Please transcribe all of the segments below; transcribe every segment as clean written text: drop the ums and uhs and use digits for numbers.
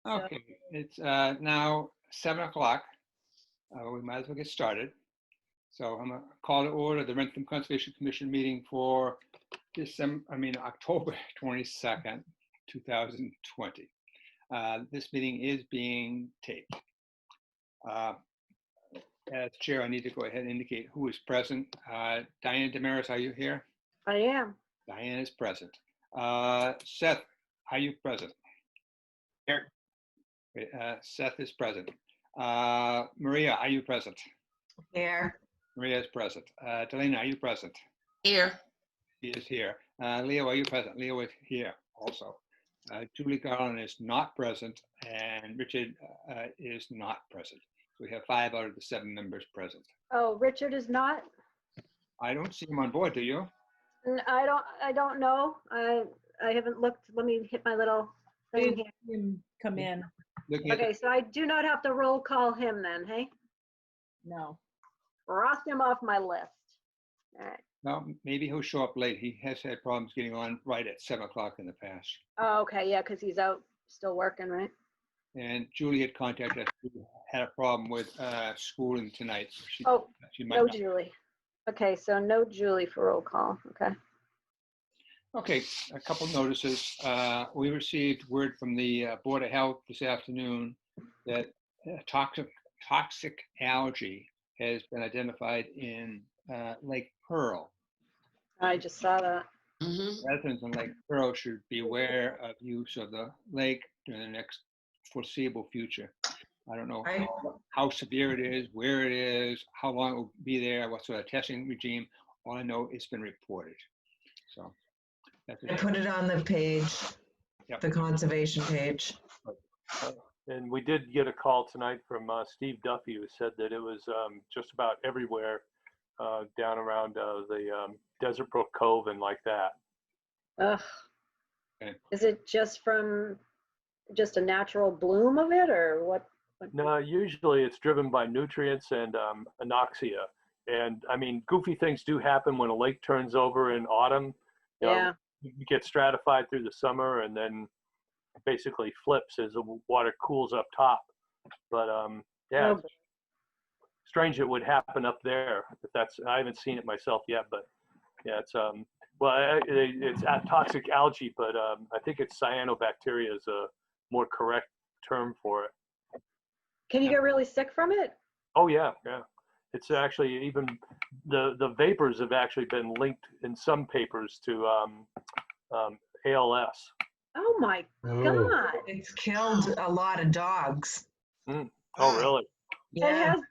So, Okay, it's now 7 o'clock. We might as well get started. So I'm gonna call to order the Wrentham Conservation Commission meeting for October 22nd, 2020. This meeting is being taped. As chair, I need to go ahead and indicate who is present. Diane Damaris, are you here? I am. Diane is present. Seth, are you present? Here. Okay, Seth is present. Maria, are you present? Here. Maria is present. Delana, are you present? Here. He is here. Leo, are you present? Leo is here also. Julie Garland is not present, and Richard is not present. So we have 5 out of the 7 members present. Oh, Richard is not. I don't see him on board, do you? I don't know. I haven't looked. Let me hit my little thing here. Him come in. Looking at Okay, so I do not have to roll call him then, hey? No. Cross him off my list. All right. no, maybe he'll show up late. He has had problems getting on right at 7 o'clock in the past. Oh, okay, yeah, because he's out still working, right? And Julie had contacted us, who had a problem with schooling tonight. So she might No not. Julie. Okay, so no Julie for roll call. Okay. Okay, a couple notices. We received word from the Board of Health this afternoon that toxic algae has been identified in Lake Pearl. I just saw that. Residents in Lake Pearl should be aware of use of the lake during the next foreseeable future. I don't know how severe it is, where it is, how long it will be there, what sort of testing regime. All I know, it's been reported. So that's I put it on the page, Yep. the conservation page. And we did get a call tonight from Steve Duffy, who said that it was just about everywhere down around the Desert Brook Cove and like that. Ugh. Okay. Is it just from just a natural bloom of it, or what? No, usually it's driven by nutrients and anoxia. And I mean, goofy things do happen when a lake turns over in autumn. You know, Yeah. you get stratified through the summer and then basically flips as the water cools up top. But yeah, Oh, it's strange it would happen up there. If that's, I haven't seen it myself yet, but yeah, it's it's toxic algae, but I think it's cyanobacteria is a more correct term for it. can you get really sick from it? Oh yeah, yeah. It's actually even the vapors have actually been linked in some papers to ALS. Oh my God. It's killed a lot of dogs. Oh really? It Yeah, has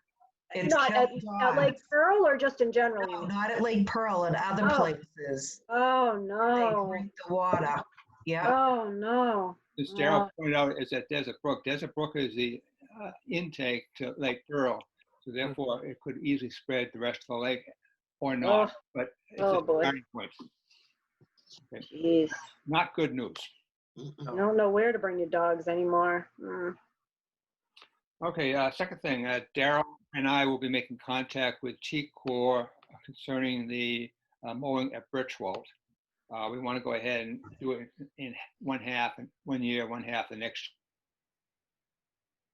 it's not killed at Lake dogs. Pearl or just in general? you No, mean? not at Lake Pearl, at other Oh. places. Oh They no. drink the water. Yeah. Oh no. As Daryl pointed out, is that Desert Brook. Desert Brook is the intake to Lake Pearl, so therefore it could easily spread the rest of the lake, or not. Oh. But it's Oh, a boy. starting point. Okay. Jeez. Not good news. I don't know where to bring your dogs anymore. Okay. Second thing, Daryl and I will be making contact with T-Corps concerning the mowing at Birchwold. We want to go ahead and do it in one year, one half the next.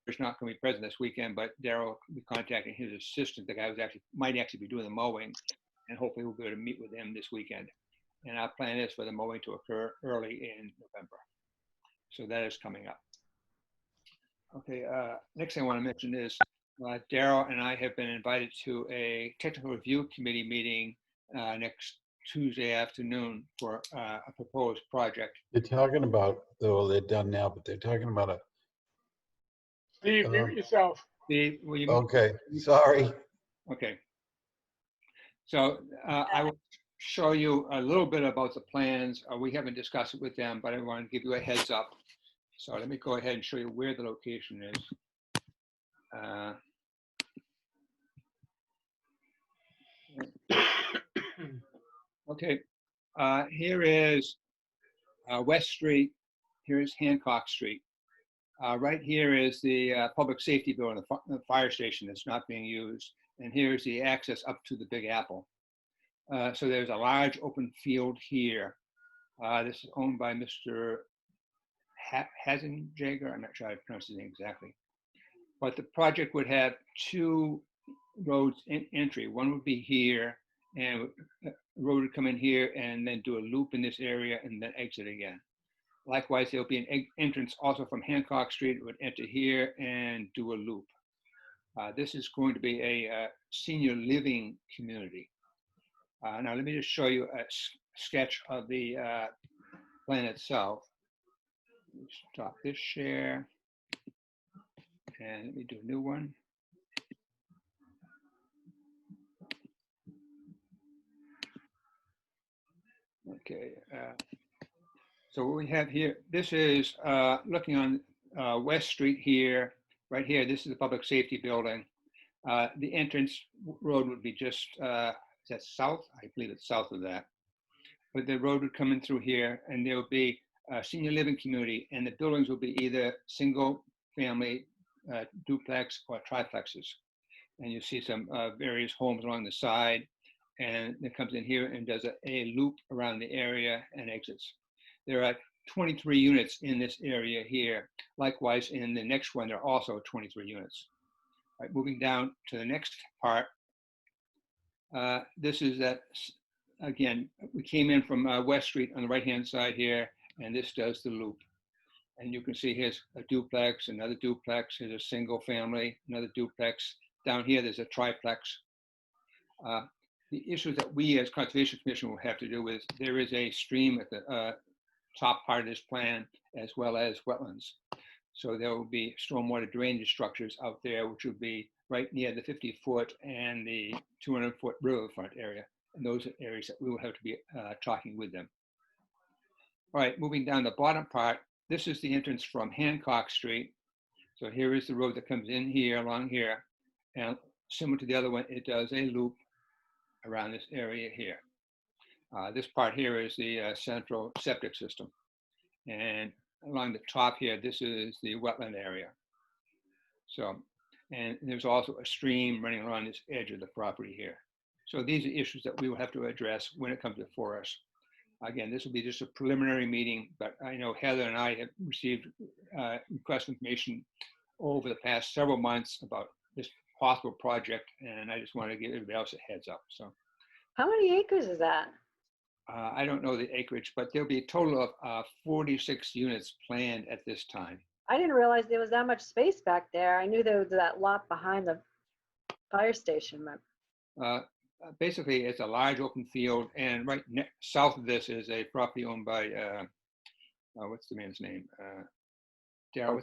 He's not going to be present this weekend, but Daryl will be contacting his assistant, the guy who might actually be doing the mowing, and hopefully we'll be able to meet with him this weekend. And our plan is for the mowing to occur early in November. So that is coming up. Okay, next thing I want to mention is Daryl and I have been invited to a technical review committee meeting next Tuesday afternoon for a proposed project. They're talking about, though they're done now, but they're talking about a. Steve, mute yourself. Steve, will you? Okay, sorry. Okay. So I will show you a little bit about the plans. We haven't discussed it with them, but I want to give you a heads up. So let me go ahead and show you where the location is. Okay, here is West Street. Here is Hancock Street. Right here is the public safety building, the fire station that's not being used. And here's the access up to the Big Apple. So there's a large open field here. This is owned by Mr. Hasenjager. I'm not sure how to pronounce his name exactly. But the project would have two roads in entry. One would be here, and a road would come in here and then do a loop in this area and then exit again. Likewise, there'll be an entrance also from Hancock Street. It would enter here and do a loop. This is going to be a senior living community. Now, let me just show you a sketch of the plan itself. Stop this share. And let me do a new one. Okay. So what we have here, this is looking on West Street here, right here. This is the public safety building. The entrance road would be just, is that south? I believe it's south of that. But the road would come in through here, and there would be a senior living community, and the buildings will be either single family, duplex, or triplexes. And you see some various homes along the side, and it comes in here and does a loop around the area and exits. There are 23 units in this area here. Likewise, in the next one, there are also 23 units. All right, moving down to the next part. This is that, again, we came in from West Street on the right-hand side here, and this does the loop. And you can see here's a duplex, another duplex, here's a single family, another duplex. Down here, there's a triplex. The issues that we as Conservation Commission will have to do with, there is a stream at the top part of this plan, as well as wetlands. So there will be stormwater drainage structures out there, which would be right near the 50-foot and the 200-foot riverfront area. And those are areas that we will have to be talking with them. All right, moving down the bottom part, this is the entrance from Hancock Street. So here is the road that comes in here, along here. And similar to the other one, it does a loop around this area here. This part here is the central septic system. And along the top here, this is the wetland area. So, and there's also a stream running along this edge of the property here. So these are issues that we will have to address when it comes before us. Again, this will be just a preliminary meeting, but I know Heather and I have received request information over the past several months about this possible project, and I just want to give everybody else a heads up. So, How many acres is that? I don't know the acreage, but there'll be a total of 46 units planned at this time. I didn't realize there was that much space back there. I knew there was that lot behind the fire station. But Basically, it's a large open field, and right south of this is a property owned by, what's the man's name? Darryl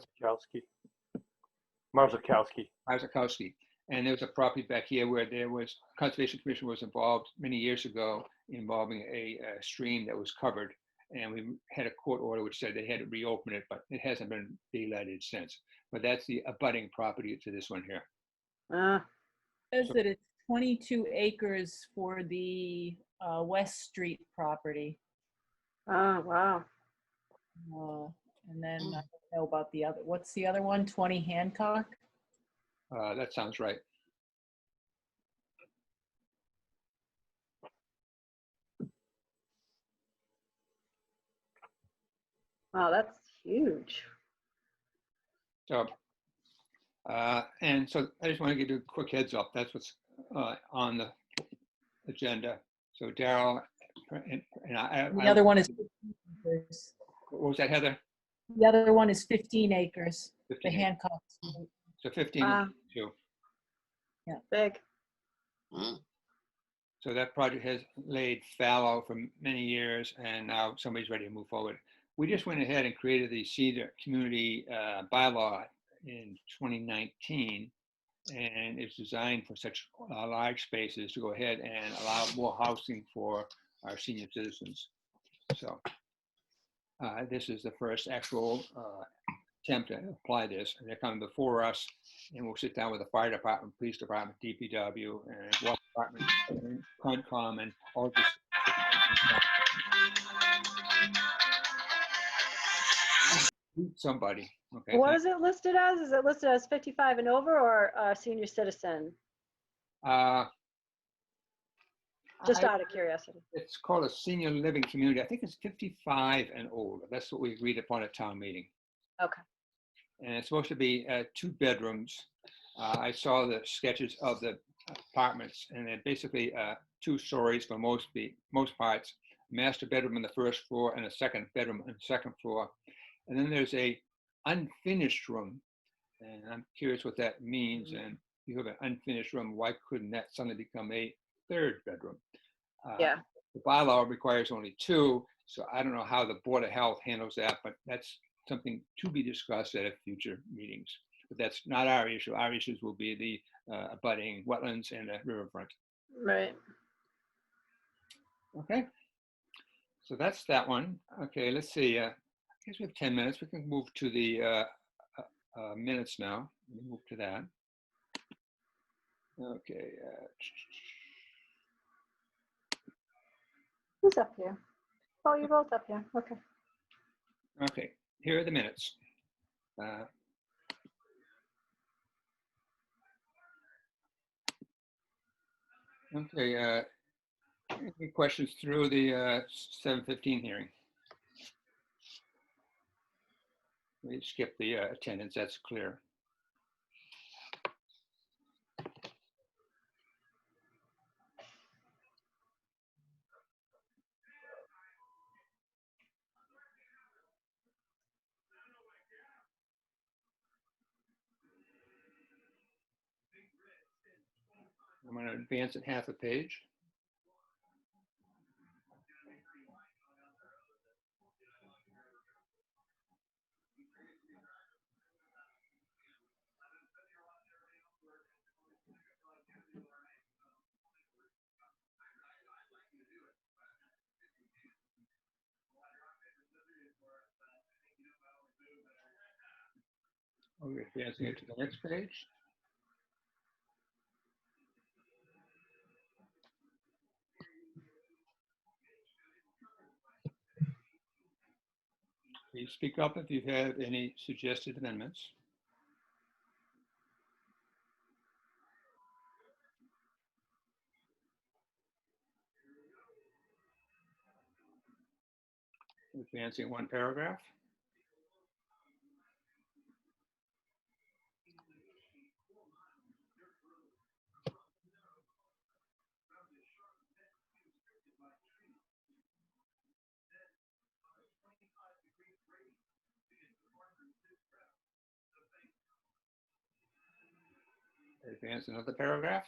Marzakowski. And there was a property back here where there was, Conservation Commission was involved many years ago involving a stream that was covered. And we had a court order which said they had to reopen it, but it hasn't been delighted since. But that's the abutting property to this one here. Says that it's 22 acres for the West Street property. Oh, wow. And then I don't know about the other, what's the other one? 20 Hancock? That sounds right. Wow, that's huge. So, and so I just want to give you a quick heads up. That's what's on the agenda. So Darryl and I. The other one is 15 acres. What was that, Heather? The other one is 15 acres, 15 the acres. Hancock. So 15 Wow. too. Big. So that project has laid fallow for many years, and now somebody's ready to move forward. We just went ahead and created the Cedar Community bylaw in 2019, and it's designed for such large spaces to go ahead and allow more housing for our senior citizens. So this is the first actual attempt to apply this, and they're coming before us, and we'll sit down with the fire department, police department, DPW, and water department, and Concom, and all this. Somebody. Okay. What is it listed as? Is it listed as 55 and over or senior citizen? I Just I- out of curiosity. It's called a senior living community. I think it's 55 and older. That's what we agreed upon at town meeting. Okay. And it's supposed to be 2 bedrooms. I saw the sketches of the apartments, and they're basically 2 stories for most parts. Master bedroom on the first floor and a second bedroom on the second floor. And then there's a unfinished room, and I'm curious what that means. And if you have an unfinished room, why couldn't that suddenly become a 3rd bedroom? Yeah. The bylaw requires only 2, so I don't know how the Board of Health handles that, but that's something to be discussed at future meetings. But that's not our issue. Our issues will be the abutting wetlands and the riverfront. Right. Okay, so that's that one. Okay, let's see. I guess we have 10 minutes. We can move to the minutes now. Let me move to that. Okay. Who's up here? Oh, you're both up here. Okay. Okay, here are the minutes. Okay, any questions through the 7:15 hearing? We skip the attendance, that's clear. I'm going to advance it half a page. Okay, advancing it to the next page. Please speak up if you have any suggested amendments. Advancing 1 paragraph. Advance another paragraph.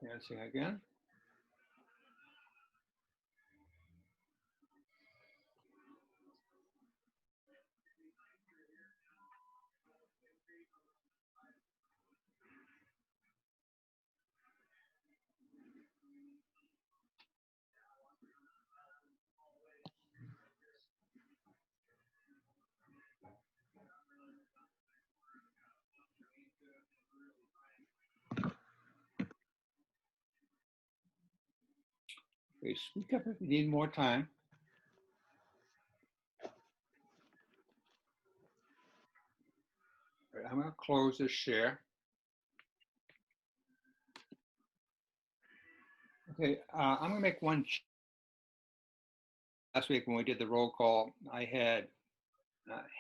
Advancing again. Okay, speak up if you need more time. All right, I'm going to close this share. Okay, I'm going to make one. Last week when we did the roll call, I had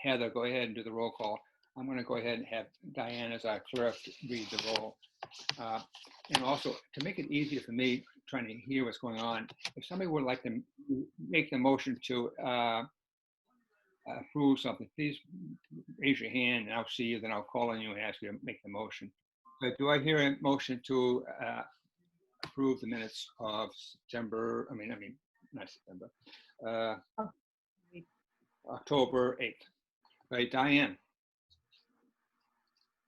Heather go ahead and do the roll call. I'm going to go ahead and have Diane as our clerk read the roll. And also, to make it easier for me trying to hear what's going on, if somebody would like to make the motion to approve something, please raise your hand and I'll see you, then I'll call on you and ask you to make the motion. But do I hear a motion to approve the minutes of September, not September, October 8th? Right, Diane?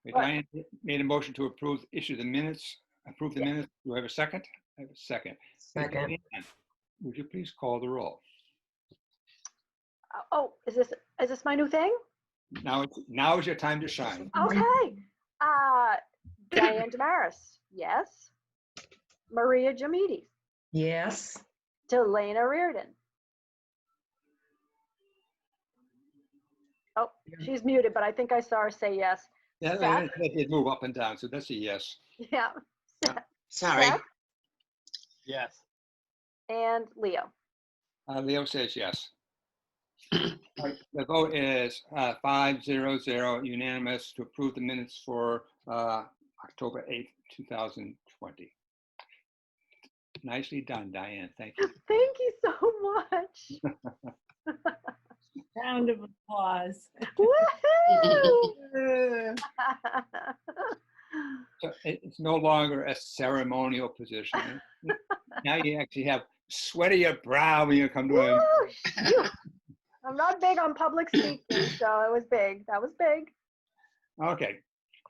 Okay, What? Diane made a motion to approve the minutes. Do I have a second? I have a second. Okay, Second. Diane, would you please call the roll? Oh, is this my new thing? Now is your time to shine. Okay. Diane Damaris, yes. Maria Jamidi, Yes. Delana Reardon. Oh, she's muted, but I think I saw her say yes. Yeah, Seth? they did move up and down, so that's a yes. Yeah. Sorry. Seth Yes. and Leo. Leo says yes. All right, the vote is 5-0-0 unanimous to approve the minutes for October 8th, 2020. Nicely done, Diane. Thank you. Thank you so much. Round of applause. Woohoo! So it's no longer a ceremonial position. Now you actually have sweat of your brow when you come to a. Woo, shoot. I'm not big on public speaking, so it was big. That was big. Okay.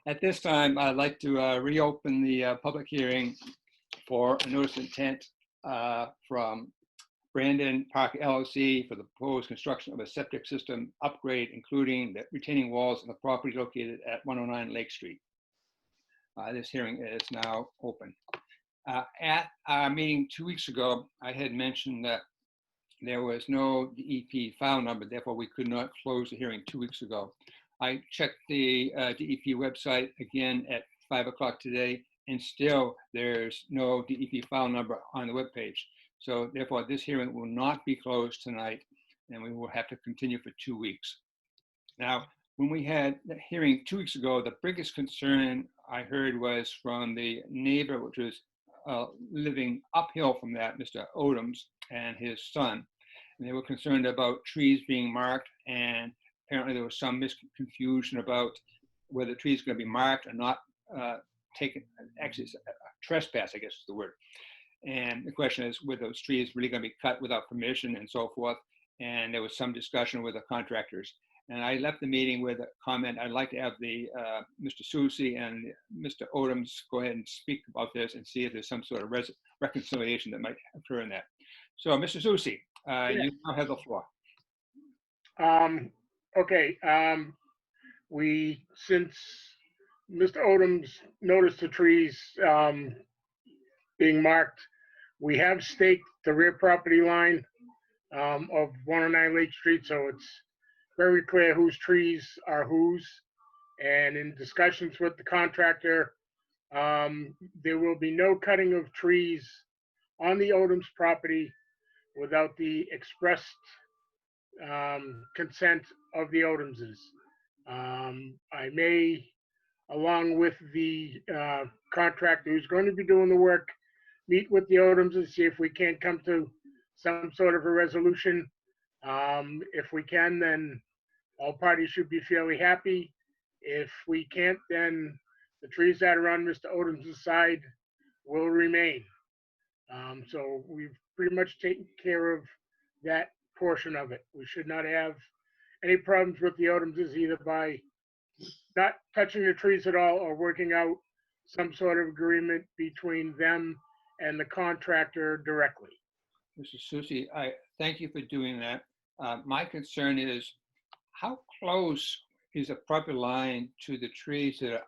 At this time, I'd like to reopen the public hearing for a notice of intent from Brandon Park LLC for the proposed construction of a septic system upgrade, including the retaining walls on the property located at 109 Lake Street. This hearing is now open. At our meeting 2 weeks ago, I had mentioned that there was no DEP file number, therefore we could not close the hearing 2 weeks ago. I checked the DEP website again at 5 o'clock today, and still there's no DEP file number on the webpage. So therefore, this hearing will not be closed tonight, and we will have to continue for 2 weeks. Now, when we had the hearing 2 weeks ago, the biggest concern I heard was from the neighbor, which was living uphill from that, Mr. Odoms and his son. And they were concerned about trees being marked, and apparently there was some confusion about whether trees are going to be marked or not taken. Actually, it's a trespass, I guess is the word. And the question is, were those trees really going to be cut without permission and so forth? And there was some discussion with the contractors. And I left the meeting with a comment. I'd like to have the Mr. Susi and Mr. Odoms go ahead and speak about this and see if there's some sort of reconciliation that might occur in that. So, Mr. Susi, you now have the floor. Okay. Since Mr. Odoms noticed the trees being marked, we have staked the rear property line of 109 Lake Street, so it's very clear whose trees are whose. And in discussions with the contractor, there will be no cutting of trees on the Odoms property without the expressed consent of the Odamses. I may, along with the contractor who's going to be doing the work, meet with the Odoms and see if we can't come to some sort of a resolution. If we can, then all parties should be fairly happy. If we can't, then the trees that are on Mr. Odam's side will remain. So we've pretty much taken care of that portion of it. We should not have any problems with the Odamses either by not touching the trees at all or working out some sort of agreement between them and the contractor directly. Mr. Susi, I thank you for doing that. My concern is how close is a property line to the trees that are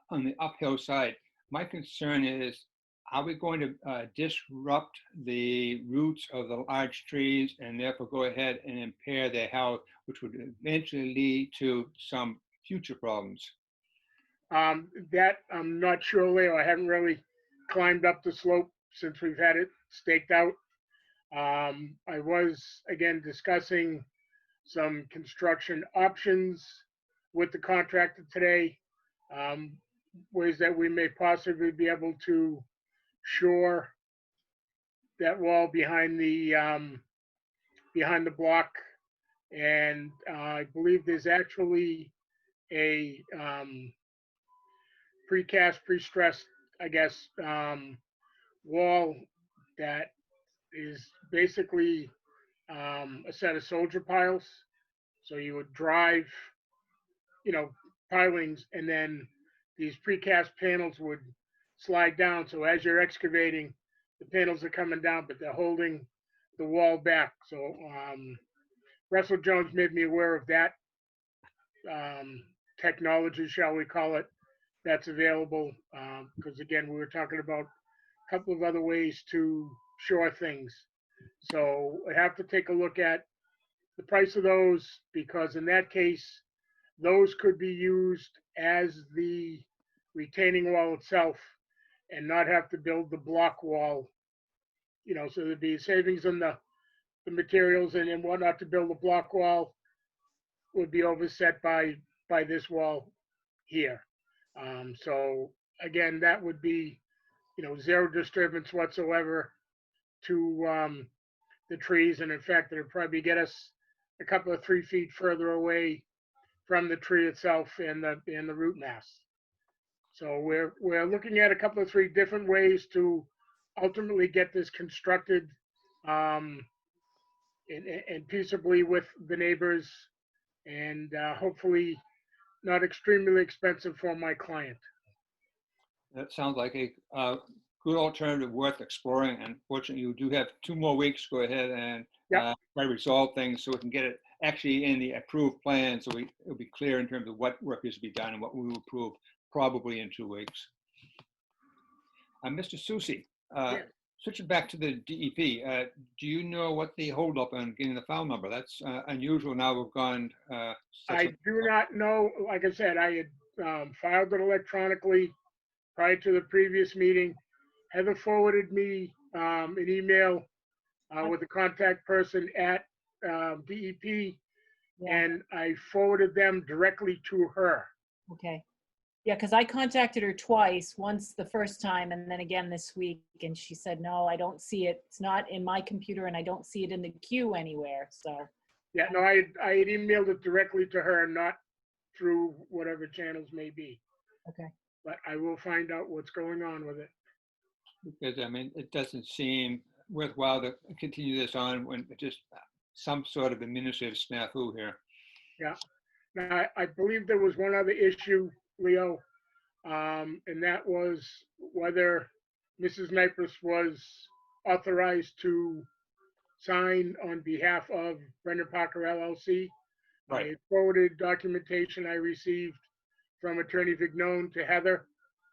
on the uphill side? My concern is, are we going to disrupt the roots of the large trees and therefore go ahead and impair their health, which would eventually lead to some future problems? That I'm not sure, Leo. I haven't really climbed up the slope since we've had it staked out. I was, again, discussing some construction options with the contractor today, ways that we may possibly be able to shore that wall behind the block. And I believe there's actually a precast, pre-stressed, I guess, wall that is basically a set of soldier piles. So you would drive, pilings, and then these precast panels would slide down. So as you're excavating, the panels are coming down, but they're holding the wall back. So Russell Jones made me aware of that technology, shall we call it, that's available. Because again, we were talking about a couple of other ways to shore things. So I have to take a look at the price of those, because in that case, those could be used as the retaining wall itself and not have to build the block wall. So there'd be savings in the materials and whatnot to build a block wall would be overset by this wall here. So again, that would be, zero disturbance whatsoever to the trees. And in fact, it would probably get us a couple of 3 feet further away from the tree itself and the root mass. So we're looking at a couple of 3 different ways to ultimately get this constructed and peaceably with the neighbors, and hopefully not extremely expensive for my client. That sounds like a good alternative worth exploring. And fortunately, you do have 2 more weeks to go ahead and Yep. try to resolve things so we can get it actually in the approved plan. So it'll be clear in terms of what work is to be done and what we will approve probably in 2 weeks. Mr. Susi, Yeah. switching back to the DEP, do you know what the holdup on getting the file number? That's unusual. Now we've gone. I do not know. Like I said, I had filed it electronically prior to the previous meeting. Heather forwarded me an email with the contact person at DEP, Yeah, and I forwarded them directly to her. okay. Yeah, because I contacted her twice, once the first time and then again this week, and she said, no, I don't see it. It's not in my computer and I don't see it in the queue anywhere, so. Yeah, no, I had emailed it directly to her, not through whatever channels may be. Okay. But I will find out what's going on with it. Because I mean, it doesn't seem worthwhile to continue this on when it's just some sort of administrative snafu here. Yeah. Now, I believe there was one other issue, Leo, and that was whether Mrs. Nypris was authorized to sign on behalf of Brendan Parker LLC. Right. I forwarded documentation I received from Attorney Vignone to Heather,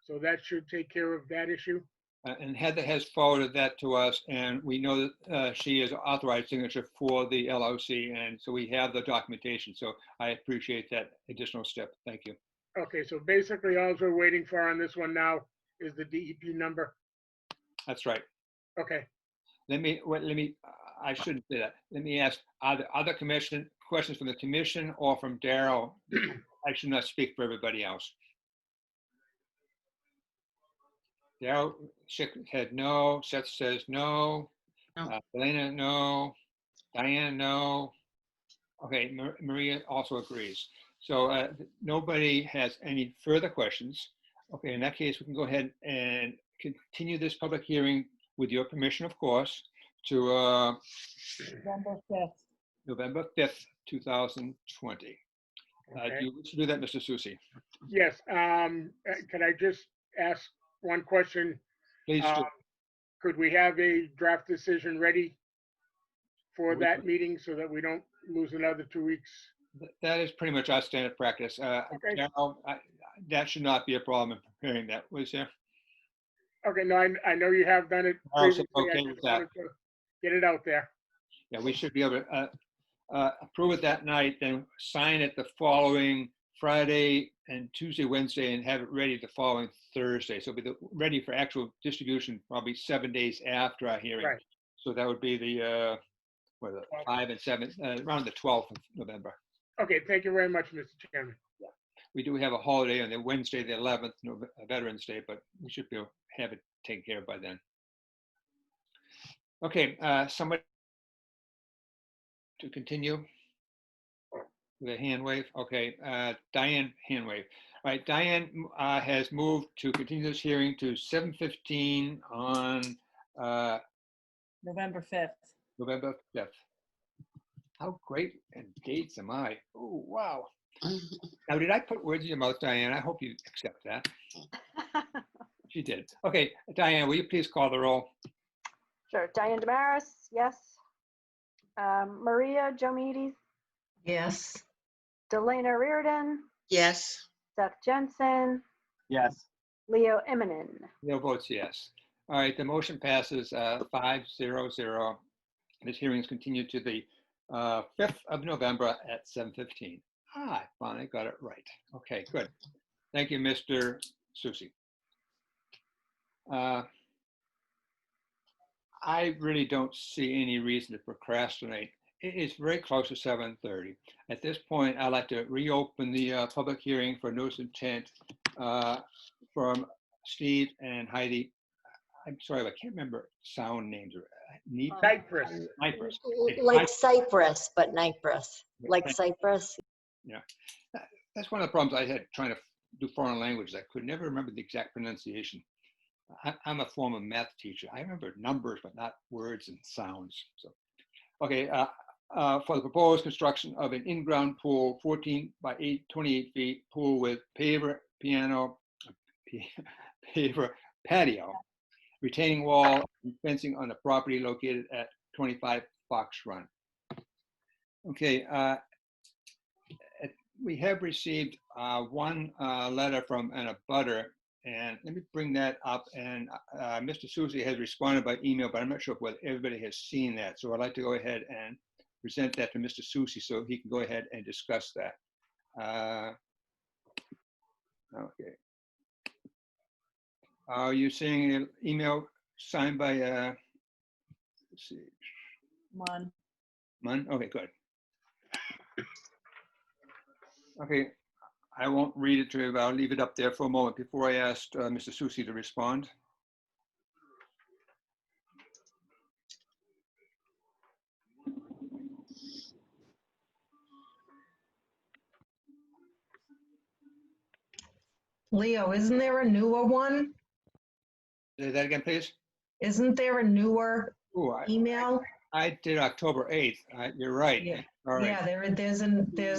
so that should take care of that issue. And Heather has forwarded that to us, and we know that she is authorized signature for the LLC, and so we have the documentation. So I appreciate that additional step. Thank you. Okay, so basically all we're waiting for on this one now is the DEP number. That's right. Okay. I shouldn't say that. Let me ask, are there other questions from the commission or from Daryl? I should not speak for everybody else. Daryl shook his head no. Seth says no. No. Elena, no. Diane, no. Okay, Maria also agrees. So nobody has any further questions. Okay, in that case, we can go ahead and continue this public hearing with your permission, of course, to November 5th. November 5th, 2020. Okay. Do you wish to do that, Mr. Susi? Yes, could I just ask one question? Please do. Could we have a draft decision ready for We that could. meeting so that we don't lose another 2 weeks? That is pretty much our standard practice. Okay. Daryl, that should not be a problem in preparing that, was there? Okay, no, I know you have done it Also previously. I okay with just that. wanted to get it out there. Yeah, we should be able to approve it that night, then sign it the following Friday and Tuesday, Wednesday, and have it ready the following Thursday. So it'll be ready for actual distribution probably 7 days after our hearing. Right. So that would be the 5 and 7, around the 12th of November. Okay, thank you very much, Mr. Chairman. We do have a holiday on the Wednesday, the 11th, Veterans Day, but we should be able to have it taken care of by then. Okay, somebody to continue with a hand wave. Okay, Diane, hand wave. All right, Diane has moved to continue this hearing to 7:15 on November 5th. November 5th. How great and dates am I? Oh, wow. Now, did I put words in your mouth, Diane? I hope you accept that. She did. Okay, Diane, will you please call the roll? Sure. Diane Damaris, yes. Maria Jomides, Yes. Delana Reardon, Yes. Seth Jensen, Yes. Leo Eminem. Leo votes yes. All right, the motion passes 5-0-0. This hearing is continued to the 5th of November at 7:15. I finally got it right. Okay, good. Thank you, Mr. Susi. I really don't see any reason to procrastinate. It is very close to 7:30. At this point, I'd like to reopen the public hearing for notice of intent from Steve and Heidi. I'm sorry, I can't remember sound names. Cypress. Cypress. Like Cypress, but Cypress. Like Cypress. Yeah, that's one of the problems I had trying to do foreign languages. I could never remember the exact pronunciation. I'm a former math teacher. I remember numbers, but not words and sounds. So, okay, for the proposed construction of an in-ground pool, 14 by 28 feet, pool with paver patio, retaining wall, and fencing on the property located at 25 Fox Run. Okay, we have received one letter from an abutter, and let me bring that up. And Mr. Susi has responded by email, but I'm not sure whether everybody has seen that. So I'd like to go ahead and present that to Mr. Susi so he can go ahead and discuss that. Okay. Are you seeing an email signed by, let's see, One. Munn? Okay, good. Okay, I won't read it to you, but I'll leave it up there for a moment before I ask Mr. Susi to respond. Leo, isn't there a newer one? Say that again, please. Isn't there a newer Oh, email? I did October 8th. You're right. Yeah. All right. Yeah, there's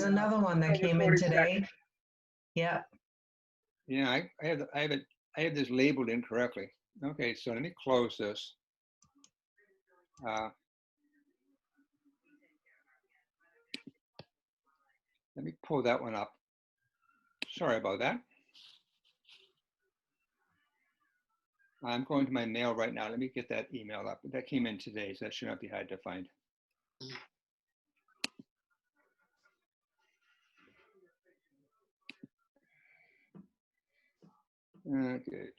another one that October came in 22nd. today. Yeah. Yeah, I have this labeled incorrectly. Okay, so let me close this. Let me pull that one up. Sorry about that. I'm going to my mail right now. Let me get that email up. That came in today, so that should not be hard to find. Okay.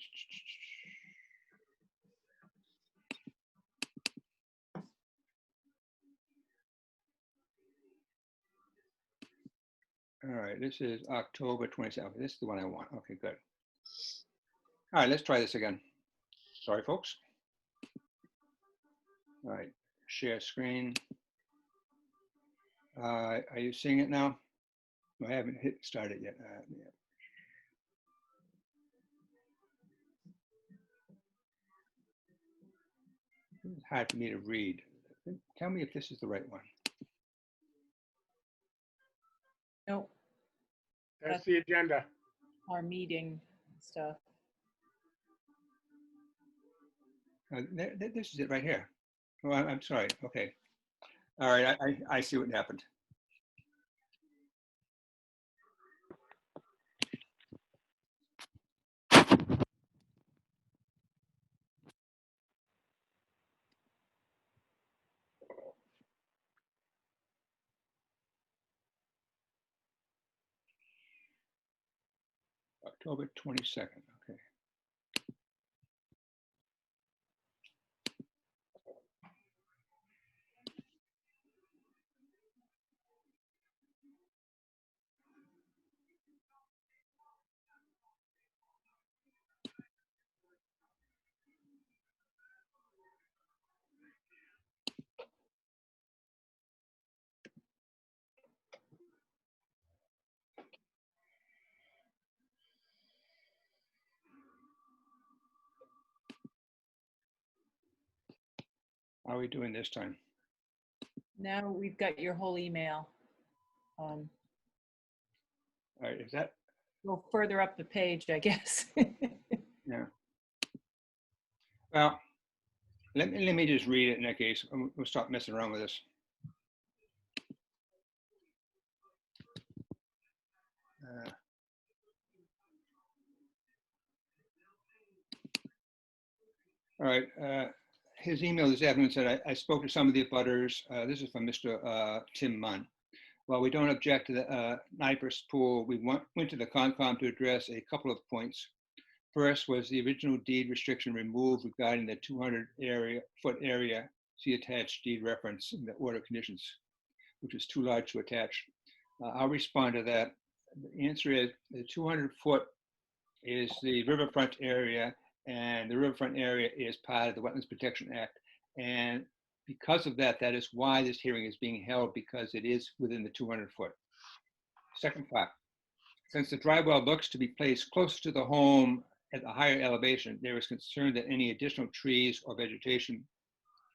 All right, this is October 27th. This is the one I want. Okay, good. All right, let's try this again. Sorry, folks. All right, share screen. Are you seeing it now? I haven't hit start it yet. Yeah. It's hard for me to read. Tell me if this is the right one. Nope, That's the agenda. our meeting stuff. This is it right here. Oh, I'm sorry. Okay. All right, I see what happened. October 22nd. Okay. How are we doing this time? Now we've got your whole email. All right, is that? Go further up the page, I guess. Yeah. Well, let me just read it in that case. We'll stop messing around with this. All right. His email this afternoon said, I spoke to some of the abutters. This is from Mr. Tim Munn. While we don't object to the Nypers pool, we went to the Concom to address a couple of points. First was the original deed restriction removed regarding the 200-foot area. See attached deed reference in the order of conditions, which is too large to attach. I'll respond to that. The answer is the 200-foot is the riverfront area, and the riverfront area is part of the Wetlands Protection Act. And because of that, that is why this hearing is being held, because it is within the 200-foot. Second part, since the dry well looks to be placed closer to the home at a higher elevation, there is concern that any additional trees or vegetation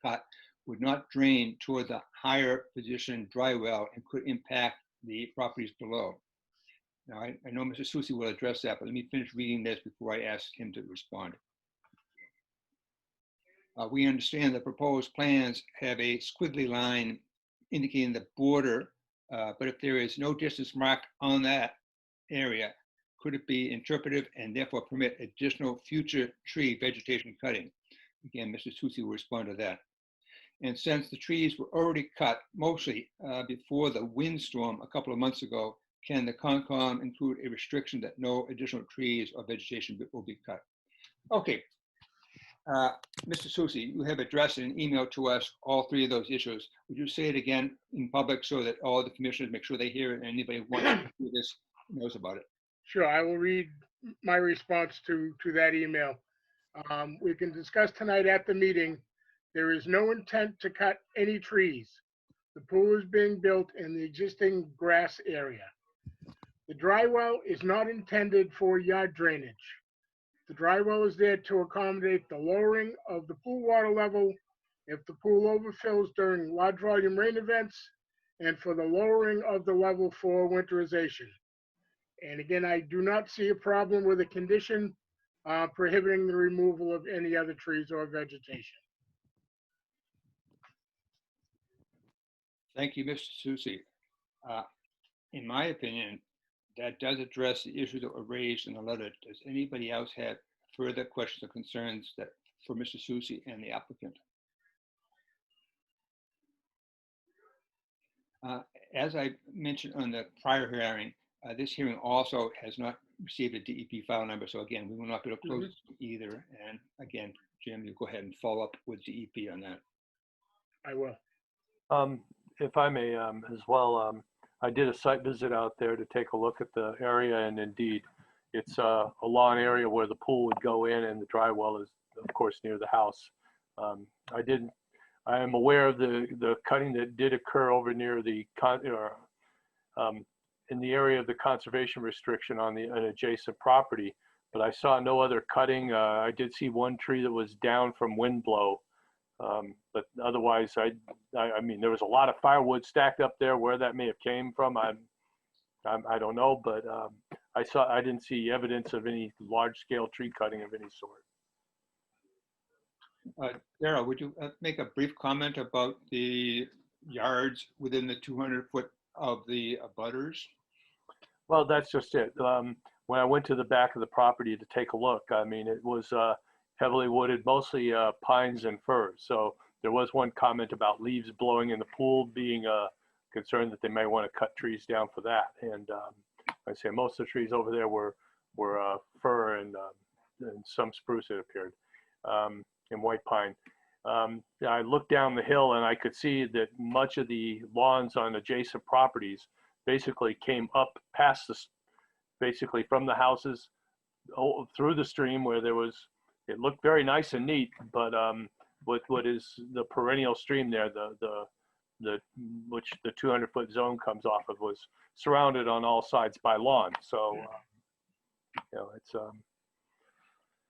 cut would not drain toward the higher position dry well and could impact the properties below. Now, I know Mr. Susi will address that, but let me finish reading this before I ask him to respond. We understand the proposed plans have a squiggly line indicating the border, but if there is no distance marked on that area, could it be interpretive and therefore permit additional future tree vegetation cutting? Again, Mr. Susi will respond to that. And since the trees were already cut mostly before the windstorm a couple of months ago, can the Concom include a restriction that no additional trees or vegetation will be cut? Okay, Mr. Susi, you have addressed in an email to us all three of those issues. Would you say it again in public so that all the commissioners make sure they hear it and anybody who wants to do this knows about it? Sure, I will read my response to that email. We can discuss tonight at the meeting. There is no intent to cut any trees. The pool is being built in the existing grass area. The dry well is not intended for yard drainage. The dry well is there to accommodate the lowering of the pool water level if the pool overfills during large volume rain events and for the lowering of the level for winterization. And again, I do not see a problem with a condition prohibiting the removal of any other trees or vegetation. Thank you, Mr. Susi. In my opinion, that does address the issues that were raised in the letter. Does anybody else have further questions or concerns that for Mr. Susi and the applicant? As I mentioned on the prior hearing, this hearing also has not received a DEP file number. So again, we will not be able to close this either. And again, Jim, you go ahead and follow up with DEP on that. I will. If I may as well, I did a site visit out there to take a look at the area, and indeed, it's a lawn area where the pool would go in, and the dry well is, of course, near the house. I am aware of the cutting that did occur over near the in the area of the conservation restriction on an adjacent property, but I saw no other cutting. I did see one tree that was down from wind blow. But otherwise, I mean, there was a lot of firewood stacked up there. Where that may have came from, I don't know. But I didn't see evidence of any large-scale tree cutting of any sort. Darrell, would you make a brief comment about the yards within the 200-foot of the abutters? Well, that's just it. When I went to the back of the property to take a look, I mean, it was heavily wooded, mostly pines and firs. So there was one comment about leaves blowing in the pool, being a concern that they may want to cut trees down for that. And I say most of the trees over there were fir and some spruce, it appeared, and white pine. I looked down the hill and I could see that much of the lawns on adjacent properties basically came up past basically from the houses through the stream where there was. It looked very nice and neat, but with what is the perennial stream there, which the 200-foot zone comes off of, was surrounded on all sides by lawn. So, you know, it's.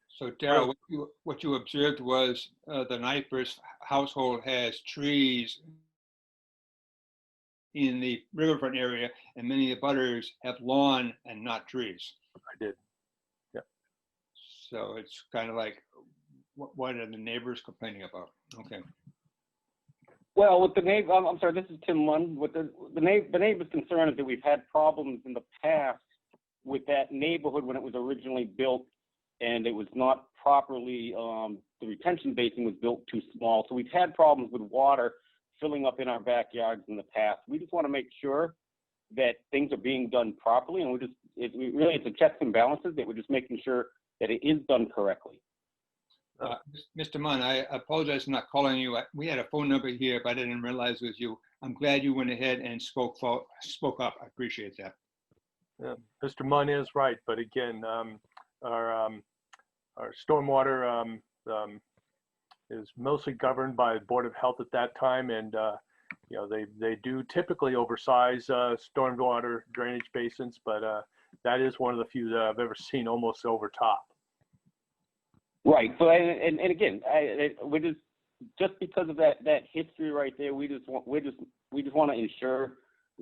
So, Darrell, what you observed was the Nypers household has trees in the riverfront area, and many of the abutters have lawn and not trees. I did. So it's kind of like, what are the neighbors complaining about? Okay. Well, with the neighbor, I'm sorry, this is Tim Munn. With the neighbor's concern is that we've had problems in the past with that neighborhood when it was originally built, and it was not properly, the retention basin was built too small. So we've had problems with water filling up in our backyards in the past. We just want to make sure that things are being done properly, and it's a checks and balances that we're just making sure that it is done correctly. Mr. Munn, I apologize for not calling you. We had a phone number here, but I didn't realize it was you. I'm glad you went ahead and spoke up. I appreciate that. Yeah, Mr. Munn is right, but again, our stormwater is mostly governed by the Board of Health at that time, and you know, they do typically oversize stormwater drainage basins, but that is one of the few that I've ever seen almost over top. Right. So and again, we just because of that history right there, we just want to ensure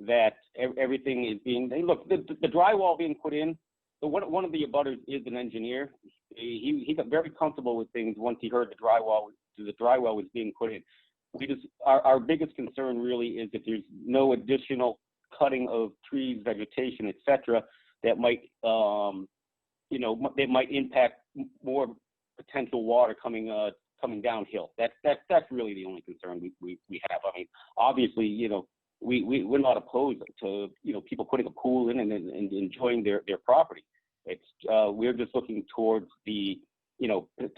that everything is being. Look, the drywall being put in. So one of the abutters is an engineer. He got very comfortable with things once he heard the drywall was being put in. Our biggest concern really is that there's no additional cutting of trees, vegetation, etc. that might that might impact more potential water coming downhill. That's really the only concern we have. I mean, obviously, we're not opposed to people putting a pool in and enjoying their property. It's we're just looking towards the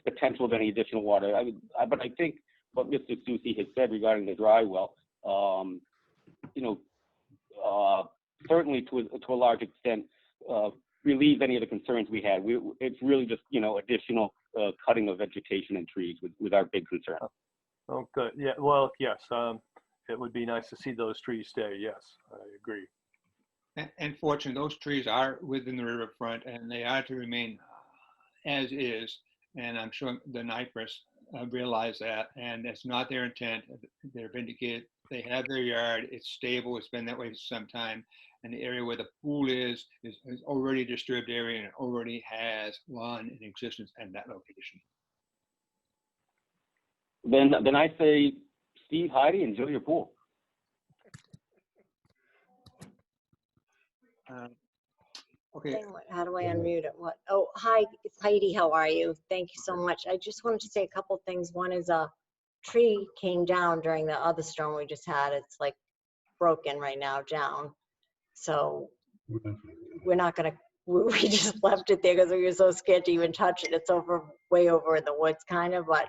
potential of any additional water. But I think what Mr. Susi has said regarding the dry well, certainly to a large extent relieve any of the concerns we had. It's really just additional cutting of vegetation and trees with our big concern. Oh, good. Yeah. Well, yes. It would be nice to see those trees stay. Yes, I agree. And fortunately, those trees are within the riverfront, and they are to remain as is. And I'm sure the NIPRS realize that, and it's not their intent. They're vindicated. They have their yard. It's stable. It's been that way for some time. And the area where the pool is already a disturbed area, and it already has lawn in existence at that location. Then I say, Steve, Heidi, enjoy your pool. Okay. How do I unmute it? What? Oh, hi, it's Heidi. How are you? Thank you so much. I just wanted to say a couple things. One is a tree came down during the other storm we just had. It's like broken right now down. So we're not gonna, we just left it there because we were so scared to even touch it. It's way over in the woods kind of, but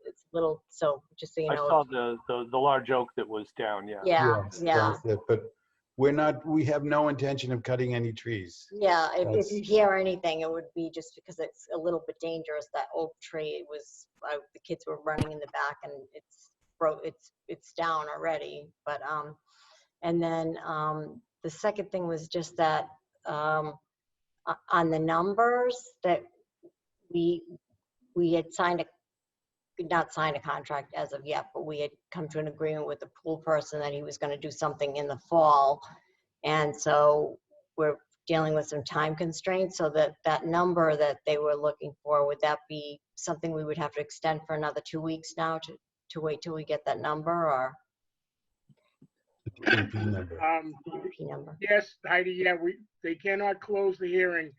it's little, so just so you know. I saw the large oak that was down, yeah. Yeah, Yes, yeah. that's it. But we have no intention of cutting any trees. Yeah, if you hear anything, it would be just because it's a little bit dangerous. That oak tree, it was, the kids were running in the back and it's down already. But, and then the second thing was just that on the numbers that we had not signed a contract as of yet, but we had come to an agreement with the pool person that he was going to do something in the fall. And so we're dealing with some time constraints, so that number that they were looking for, would that be something we would have to extend for another 2 weeks now to wait till we get that number, or? DEP number. DEP number. Yes, Heidi, yeah, they cannot close the hearing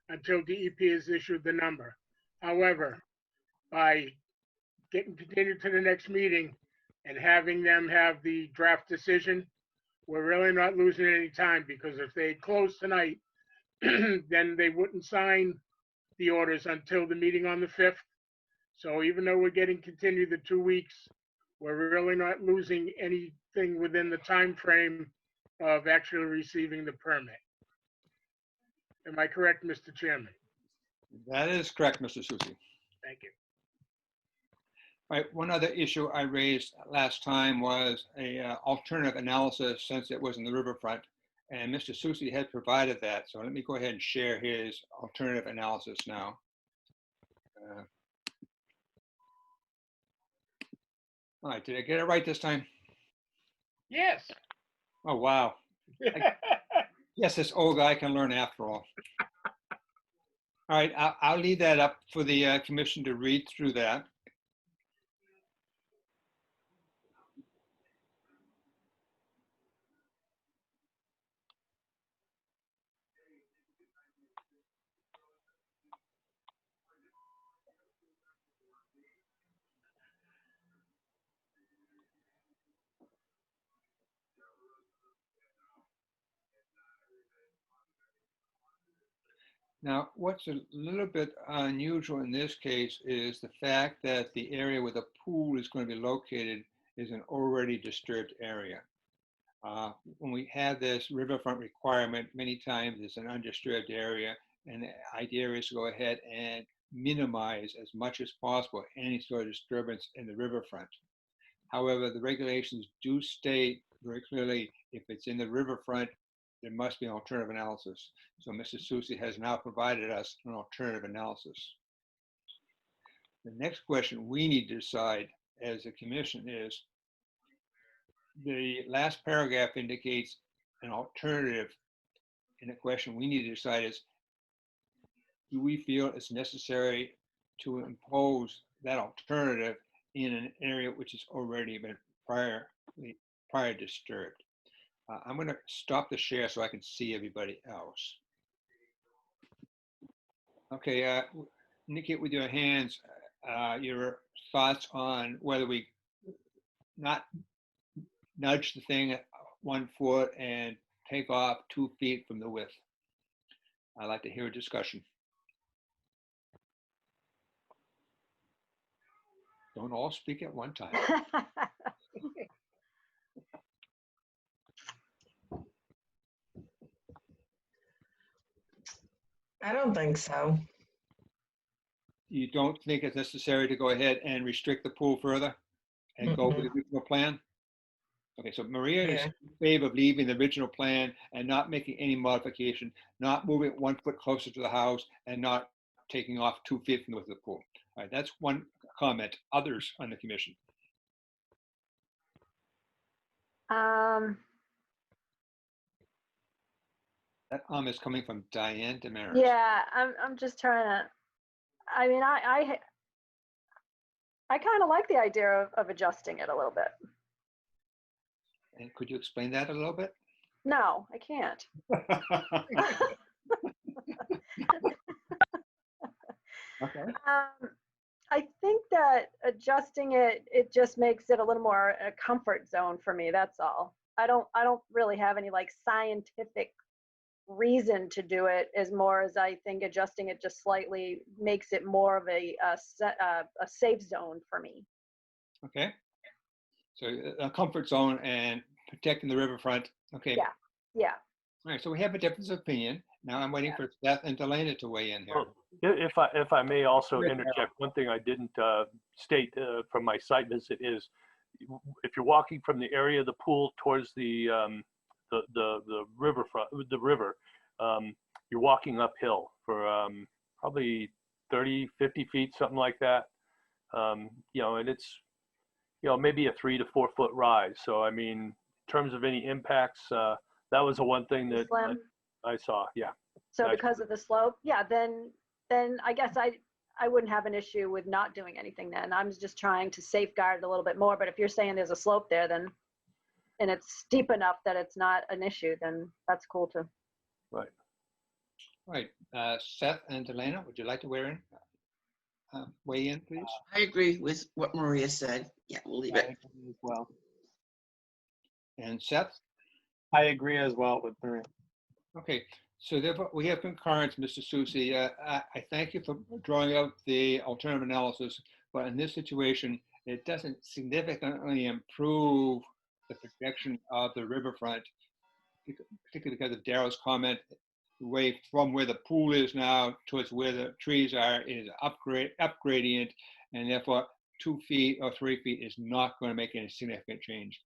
until DEP has issued the number. However, by getting continued to the next meeting and having them have the draft decision, we're really not losing any time, because if they close tonight, then they wouldn't sign the orders until the meeting on the 5th. So even though we're getting continued the 2 weeks, we're really not losing anything within the time frame of actually receiving the permit. Am I correct, Mr. Chairman? That is correct, Mr. Susi. Thank you. Right, one other issue I raised last time was a alternative analysis, since it was in the riverfront, and Mr. Susi had provided that. So let me go ahead and share his alternative analysis now. All right, did I get it right this time? Yes. Oh, wow. Yes, this old guy can learn after all. All right, I'll leave that up for the commission to read through that. Now, what's a little bit unusual in this case is the fact that the area where the pool is going to be located is an already disturbed area. When we have this riverfront requirement, many times it's an undisturbed area, and the idea is to go ahead and minimize as much as possible any sort of disturbance in the riverfront. However, the regulations do state very clearly if it's in the riverfront, there must be an alternative analysis. So Mr. Susi has now provided us an alternative analysis. The next question we need to decide as a commission is, the last paragraph indicates an alternative, and the question we need to decide is, do we feel it's necessary to impose that alternative in an area which has already been prior disturbed? I'm going to stop the share so I can see everybody else. Okay, indicate with your hands your thoughts on whether we not nudge the thing 1 foot and take off 2 feet from the width. I'd like to hear a discussion. Don't all speak at one time. I don't think so. You don't think it's necessary to go ahead and restrict the pool further and go with the original plan? Okay, so Maria is in favor of leaving the original plan and not making any modification, not moving 1 foot closer to the house, and not taking off 2 feet from the width of the pool. All right, that's one comment. Others on the commission? That is coming from Diane Damaris. Yeah, I'm just trying to, I mean, I kind of like the idea of adjusting it a little bit. And could you explain that a little bit? No, I can't. Okay. I think that adjusting it, it just makes it a little more a comfort zone for me. That's all. I don't really have any like scientific reason to do it, as more as I think adjusting it just slightly makes it more of a safe zone for me. Okay. So a comfort zone and protecting the riverfront. Okay. Yeah. Yeah. All right. So we have a difference of opinion. Now I'm waiting for Beth and Delana to weigh in here. Well, if I may also interject, one thing I didn't state from my site visit is, if you're walking from the area of the pool towards the riverfront, the river, you're walking uphill for probably 30, 50 feet, something like that. You know, and it's, you know, maybe a 3 to 4 foot rise. So, I mean, in terms of any impacts, that was the one thing that I saw. Yeah. So because of the slope, yeah, then I guess I wouldn't have an issue with not doing anything then. I'm just trying to safeguard it a little bit more. But if you're saying there's a slope there, then, and it's steep enough that it's not an issue, then that's cool too. Right. Right. Seth and Delana, would you like to weigh in, please? I agree with what Maria said. Yeah, we'll leave it. I agree as well. And Seth? I agree as well with Maria. Okay. So therefore, we have concurrence, Mr. Susi. I thank you for drawing out the alternative analysis, but in this situation, it doesn't significantly improve the protection of the riverfront, particularly because of Darrell's comment, way from where the pool is now towards where the trees are is up gradient, and therefore 2 feet or 3 feet is not going to make any significant change.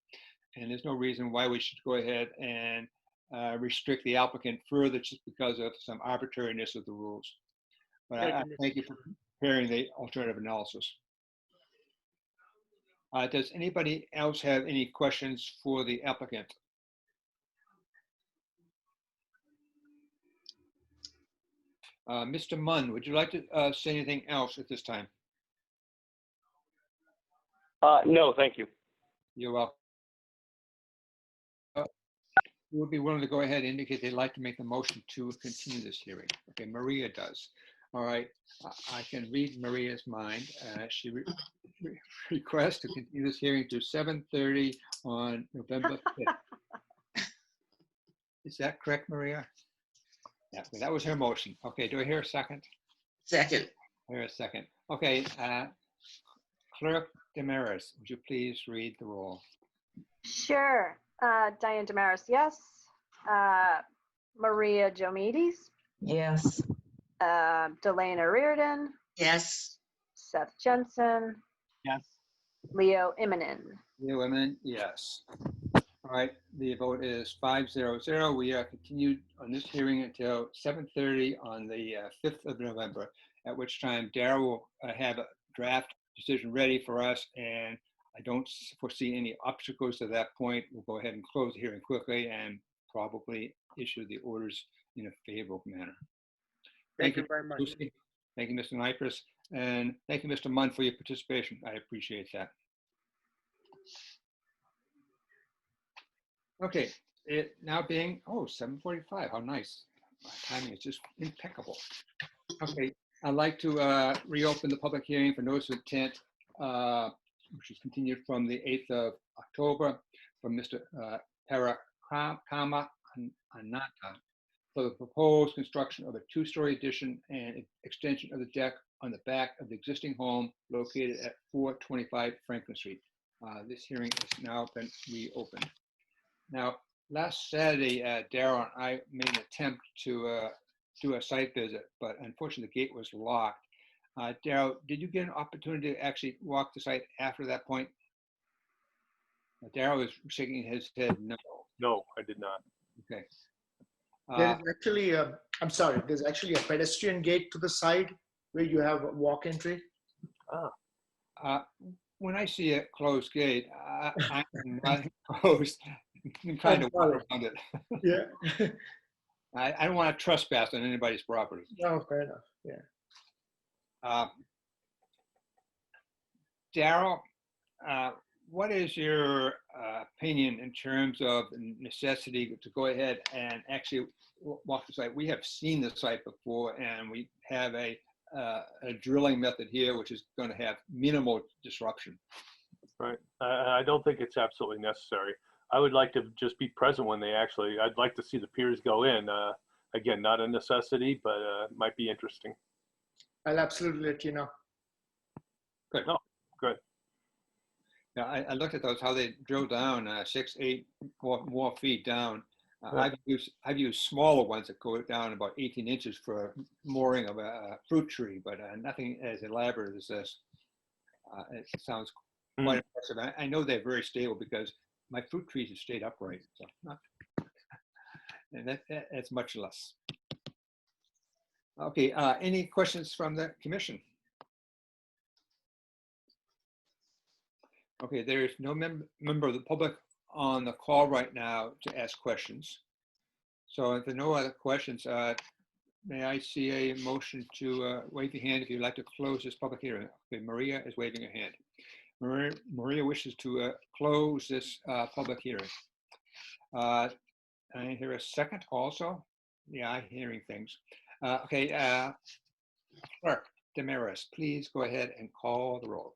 And there's no reason why we should go ahead and restrict the applicant further just because of some arbitrariness of the rules. But I thank you for preparing the alternative analysis. Does anybody else have any questions for the applicant? Mr. Munn, would you like to say anything else at this time? No, thank you. You're welcome. Who would be willing to go ahead and indicate they'd like to make the motion to continue this hearing? Okay, Maria does. All right, I can read Maria's mind. She requests to continue this hearing to 7:30 on November 5th. Is that correct, Maria? Yeah, that was her motion. Okay, do I hear a second? Second. I hear a second. Okay, Clerk Damaris, would you please read the roll? Sure. Diane Damaris, yes. Maria Jomides, Yes. Delana Reardon, Yes. Seth Jensen, Yes. Leo Immonen. The women, yes. All right, the vote is 5-0-0. We are continued on this hearing until 7:30 on the 5th of November, at which time Darrell will have a draft decision ready for us, and I don't foresee any obstacles to that point. We'll go ahead and close the hearing quickly and probably issue the orders in a favorable manner. Thank you very much. Lucy. Thank you, Mr. Nypris, and thank you, Mr. Munn, for your participation. I appreciate that. Okay, it now being, 7:45, how nice. My timing is just impeccable. Okay, I'd like to reopen the public hearing for notice of intent, which is continued from the 8th of October from Mr. Parakama Ananta for the proposed construction of a two-story addition and extension of the deck on the back of the existing home located at 425 Franklin Street. This hearing has now been reopened. Now, last Saturday, Darrell and I made an attempt to do a site visit, but unfortunately the gate was locked. Darrell, did you get an opportunity to actually walk the site after that point? Darrell is shaking his head no. No, I did not. Okay. There is actually, I'm sorry, there's actually a pedestrian gate to the side where you have a walk entry. When I see a closed gate, I'm not opposed. You can kind of walk around it. Yeah. I don't want to trespass on anybody's property. No, fair enough. Yeah. Darrell, what is your opinion in terms of necessity to go ahead and actually walk the site? We have seen the site before, and we have a drilling method here, which is going to have minimal disruption. Right. I don't think it's absolutely necessary. I would like to just be present when they actually, I'd like to see the piers go in. Again, not a necessity, but might be interesting. I'll absolutely let you know. Good. Oh, good. Yeah, I looked at those, how they drill down 6, 8 more feet down. I've used smaller ones that go down about 18 inches for mooring of a fruit tree, but nothing as elaborate as this. It sounds quite impressive. I know they're very stable because my fruit trees have stayed upright, so not, and that's much less. Okay, any questions from the commission? Okay, there is no member of the public on the call right now to ask questions. So if there are no other questions, may I see a motion to wave your hand if you'd like to close this public hearing? Okay, Maria is waving her hand. Maria wishes to close this public hearing. I hear a second also. Yeah, I'm hearing things. Okay, Clerk Damaris, please go ahead and call the roll.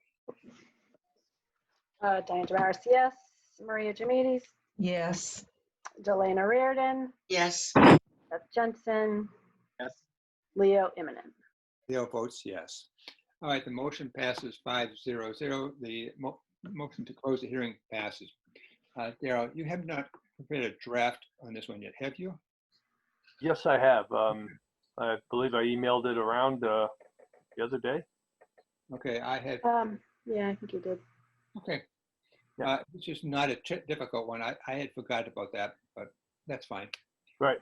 Diane Damaris, yes. Maria Jomides, Yes. Delana Reardon, Yes. Seth Jensen, Yes. Leo Immonen. Leo votes yes. All right, the motion passes 5-0-0. The motion to close the hearing passes. Darrell, you have not prepared a draft on this one yet, have you? Yes, I have. I believe I emailed it around the other day. Okay, I had. Yeah, I think you did. Okay. This is not a difficult one. I had forgot about that, but that's fine. Right.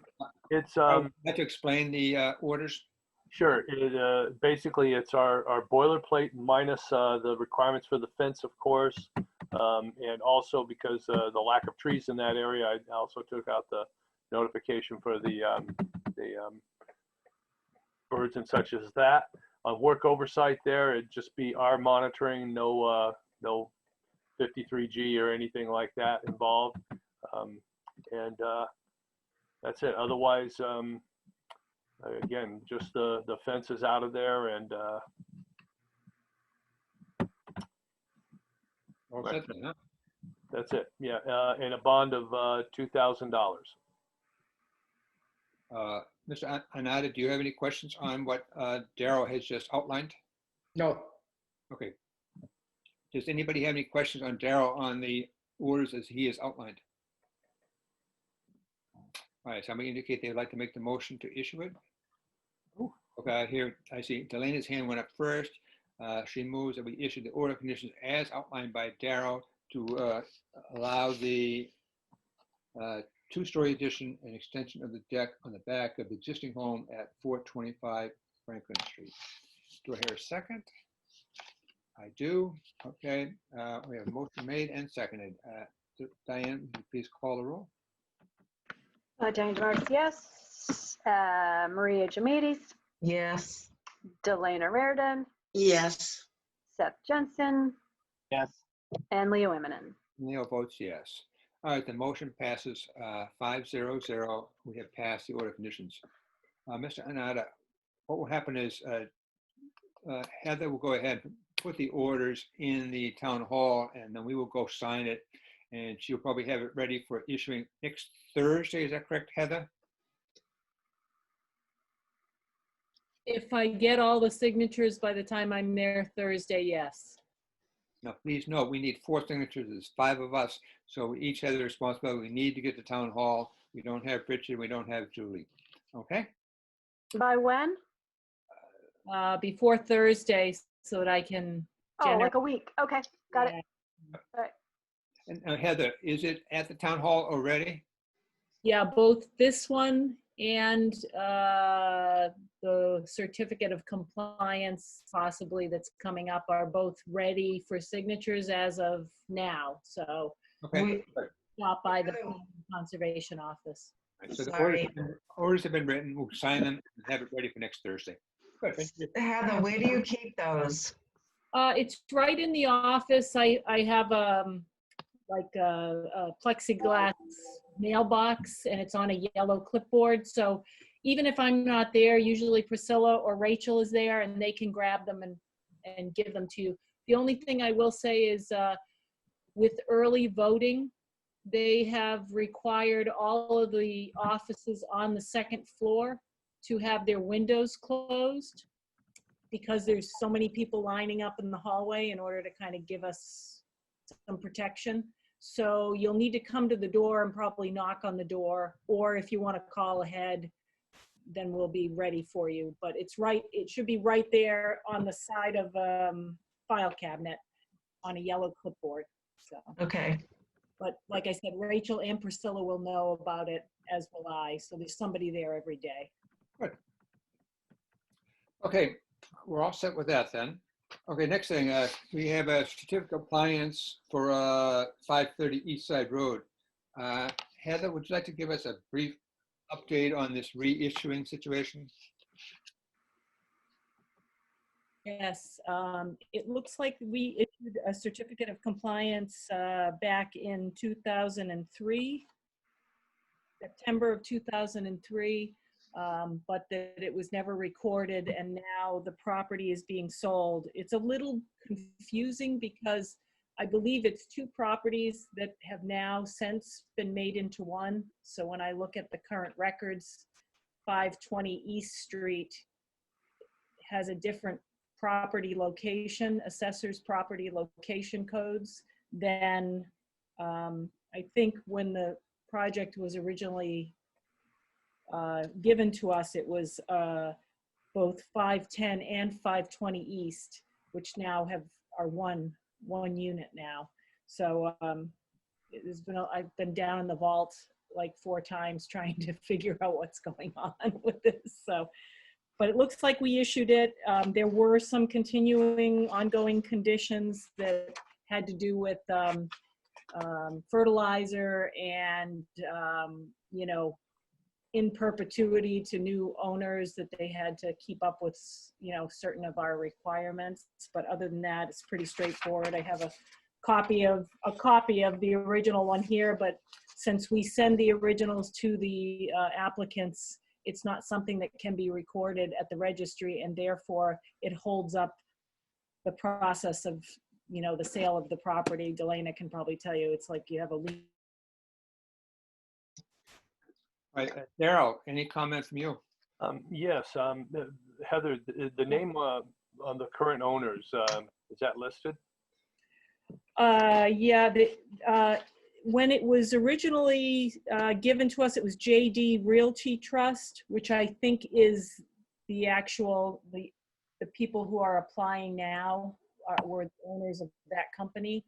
It's I'd like to explain the orders. Sure. It basically it's our boilerplate minus the requirements for the fence, of course, and also because the lack of trees in that area, I also took out the notification for the birds and such as that. Work oversight there, it'd just be our monitoring, no 53G or anything like that involved, and that's it. Otherwise, again, just the fence is out of there, and that's it. Yeah, and a bond of $2,000. Mr. Anada, do you have any questions on what Daryl has just outlined? No. Okay. Does anybody have any questions on Daryl on the orders as he has outlined? All right, somebody indicate they'd like to make the motion to issue it. Okay, here I see Delena's hand went up first. She moves that we issue the order conditions as outlined by Daryl to allow the two-story addition and extension of the deck on the back of the existing home at 425 Franklin Street. Do I hear a second? I do. Okay, we have a motion made and seconded. Diane, would you please call the roll? Diane DeMars, yes. Maria Jamides, Yes. Delana Reardon, Yes. Seth Jensen, Yes. and Leo Eminem. Neil votes yes. All right, the motion passes 5-0-0. We have passed the order conditions. Mr. Anada, what will happen is Heather will go ahead and put the orders in the town hall, and then we will go sign it, and she'll probably have it ready for issuing next Thursday. Is that correct, Heather? If I get all the signatures by the time I'm there Thursday, yes. Now, please note, we need 4 signatures. There's 5 of us, so we each have the responsibility. We need to get to town hall. We don't have Richard. We don't have Julie. Okay? By when? Before Thursday so that I can Oh, generate. like a week. Okay, got it. All right. And Heather, is it at the town hall already? Yeah, both this one and the certificate of compliance possibly that's coming up are both ready for signatures as of now. So Okay. stop by the conservation office. Right, so the Sorry. orders have been written. We'll sign them and have it ready for next Thursday. Good. Thank you. Heather, where do you keep those? It's right in the office. I have like a plexiglass mailbox, and it's on a yellow clipboard. So even if I'm not there, usually Priscilla or Rachel is there, and they can grab them and give them to you. The only thing I will say is with early voting, they have required all of the offices on the second floor to have their windows closed because there's so many people lining up in the hallway in order to kind of give us some protection. So you'll need to come to the door and probably knock on the door, or if you want to call ahead, then we'll be ready for you. But it's right, it should be right there on the side of file cabinet on a yellow clipboard. So. Okay. But like I said, Rachel and Priscilla will know about it, as will I. So there's somebody there every day. Good. Okay, we're all set with that then. Okay, next thing, we have a certificate of compliance for 530 East Side Road. Heather, would you like to give us a brief update on this reissuing situation? Yes, it looks like we issued a certificate of compliance back in 2003, September of 2003, but that it was never recorded, and now the property is being sold. It's a little confusing because I believe it's 2 properties that have now since been made into one. So when I look at the current records, 520 East Street has a different property location, assessor's property location codes, than I think when the project was originally given to us, it was both 510 and 520 East, which now are one unit now. So I've been down in the vault like 4 times trying to figure out what's going on with this. So, but it looks like we issued it. There were some continuing ongoing conditions that had to do with fertilizer and, you know, in perpetuity to new owners that they had to keep up with, you know, certain of our requirements. But other than that, it's pretty straightforward. I have a copy of the original one here, but since we send the originals to the applicants, it's not something that can be recorded at the registry, and therefore it holds up the process of, you know, the sale of the property. Delana can probably tell you, it's like you have a lien. All right, Daryl, any comment from you? Yes, Heather, the name on the current owners, is that listed? Yeah, when it was originally given to us, it was JD Realty Trust, which I think is the actual, the people who are applying now were the owners of that company,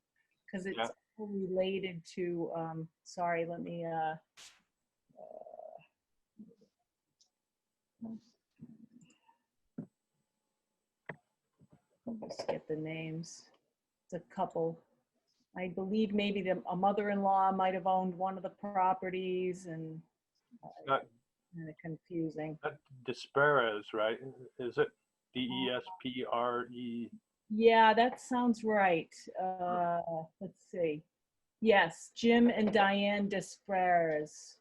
because it's Yeah. related to, sorry, let me, let's get the names. It's a couple. I believe maybe a mother-in-law might have owned one of the properties, and Not, kind of confusing. not Desperes, right? Is it Despre? Yeah, that sounds right. Let's see. Yes, Jim and Diane Desperes.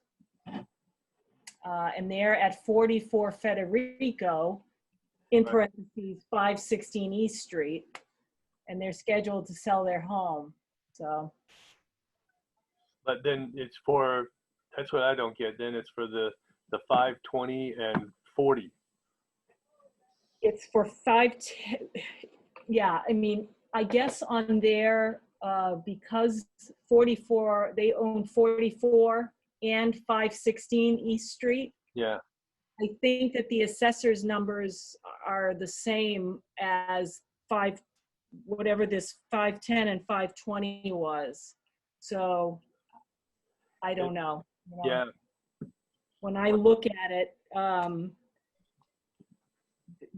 And they're at 44 Federico, in Right. parentheses, 516 East Street. And they're scheduled to sell their home. So, But then it's for, that's what I don't get. Then it's for the 520 and 40. it's for 510. Yeah, I mean, I guess on there, because 44, they own 44 and 516 East Street. Yeah. I think that the assessor's numbers are the same as whatever this 510 and 520 was. So I don't know. You know, Yeah. when I look at it,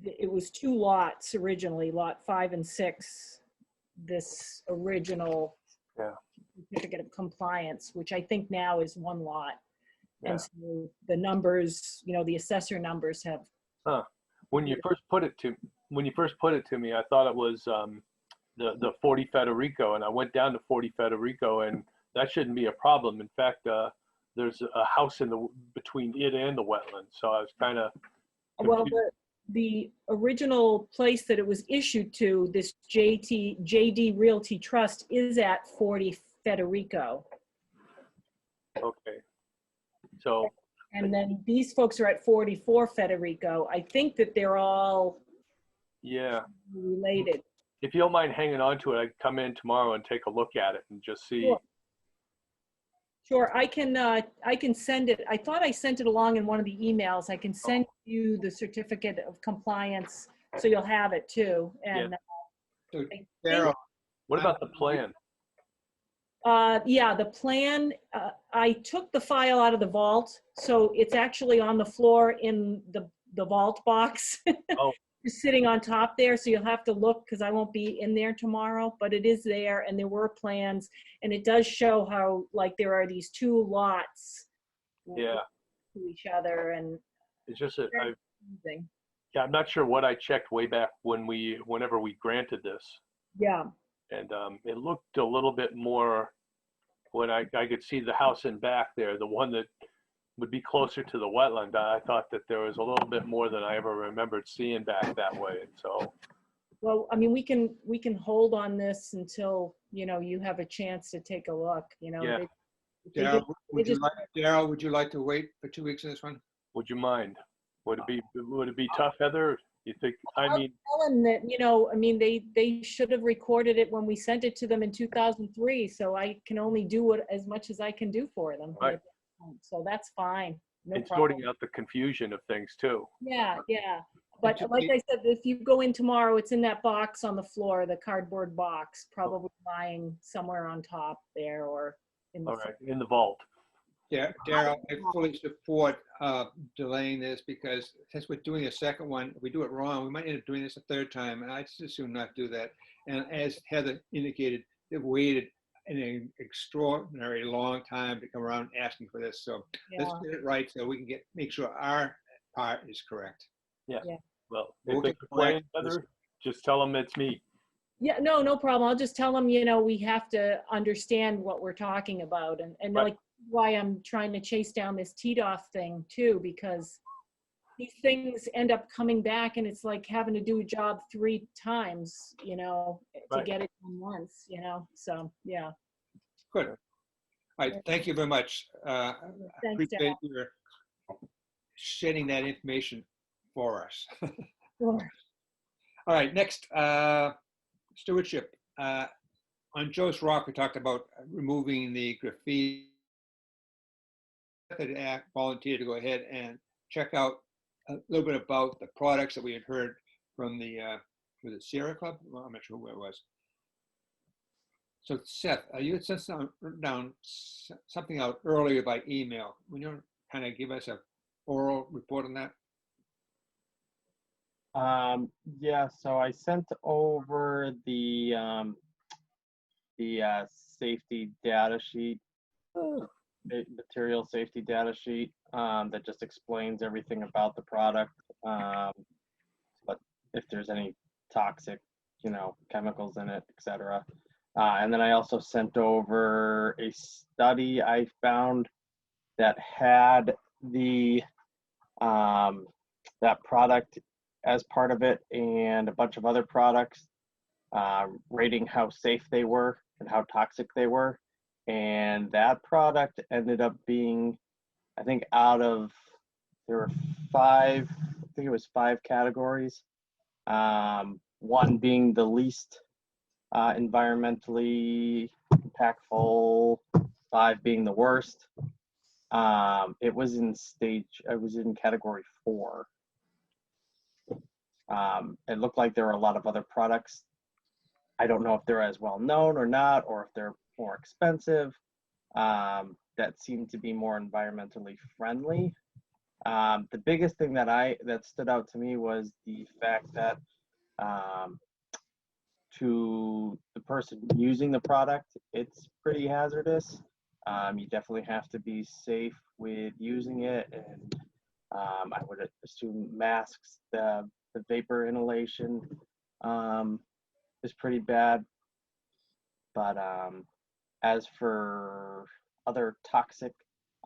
it was 2 lots originally, lot 5 and 6, this original Yeah. certificate of compliance, which I think now is 1 lot. Yeah. And so the numbers, you know, the assessor numbers have. Huh. When you first put it to me, I thought it was the 40 Federico, and I went down to 40 Federico, and that shouldn't be a problem. In fact, there's a house between it and the wetland, so I was kind of Well, the original place that it was issued to, this JD Realty Trust, is at 40 Federico. okay. So. And then these folks are at 44 Federico. I think that they're all Yeah. related. If you don't mind hanging on to it, I can come in tomorrow and take a look at it and just see. Sure, I can send it. I thought I sent it along in one of the emails. I can send you the certificate of compliance, so you'll have it too. And So, Daryl, what about the plan? yeah, the plan, I took the file out of the vault, so it's actually on the floor in the vault box. Oh. It's sitting on top there, so you'll have to look, because I won't be in there tomorrow, but it is there, and there were plans, and it does show how, like, there are these 2 lots. Yeah. To each other, and It's just that confusing. yeah, I'm not sure what I checked way back whenever we granted this. Yeah. And it looked a little bit more, when I could see the house in back there, the one that would be closer to the wetland. I thought that there was a little bit more than I ever remembered seeing back that way. So, Well, I mean, we can hold on this until, you know, you have a chance to take a look, you know. yeah. Daryl, would you like to wait for 2 weeks on this one? Would you mind? Would it be tough, Heather? You think? I mean, tell them that, you know, I mean, they should have recorded it when we sent it to them in 2003. So I can only do as much as I can do for them. Right. So that's fine. No and problem. sorting out the confusion of things too. Yeah, yeah. But like I said, if you go in tomorrow, it's in that box on the floor, the cardboard box, probably lying somewhere on top there or in the. All right, in the vault. Yeah, Daryl, I fully support delaying this, because since we're doing a second one, if we do it wrong, we might end up doing this a 3rd time, and I'd just as soon not do that. And as Heather indicated, they've waited an extraordinary long time to come around asking for this. So let's get it right so we can make sure our part is correct. Yeah. Well, We'll if they get complain, back to this. Heather, just tell them it's me. Yeah, no problem. I'll just tell them, you know, we have to understand what we're talking about. And Right. like, why I'm trying to chase down this TDOF thing too, because these things end up coming back and it's like having to do a job 3 times, you know, to Right. get it done once, you know, so, yeah. Good. All right, thank you very much. Thanks, Appreciate Daryl. your shedding that information for us. Sure. All right, next, stewardship. On Joe's Rock, we talked about removing the graffiti. Volunteer to go ahead and check out a little bit about the products that we had heard from the was it Sierra Club? Well, I'm not sure who it was. So Seth, you had sent down something out earlier by email. Will you kind of give us a oral report on that? Yeah, so I sent over the safety data sheet, material safety data sheet, that just explains everything about the product, but if there's any toxic, chemicals in it, etc. And then I also sent over a study I found that had the that product as part of it and a bunch of other products, rating how safe they were and how toxic they were. And that product ended up being, I think there were five categories. One being the least environmentally impactful, 5 being the worst. It was in category 4. It looked like there were a lot of other products. I don't know if they're as well known or not, or if they're more expensive, that seem to be more environmentally friendly. The biggest thing that stood out to me was the fact that to the person using the product, it's pretty hazardous. You definitely have to be safe with using it, and I would assume masks, the vapor inhalation is pretty bad. But as for other toxic,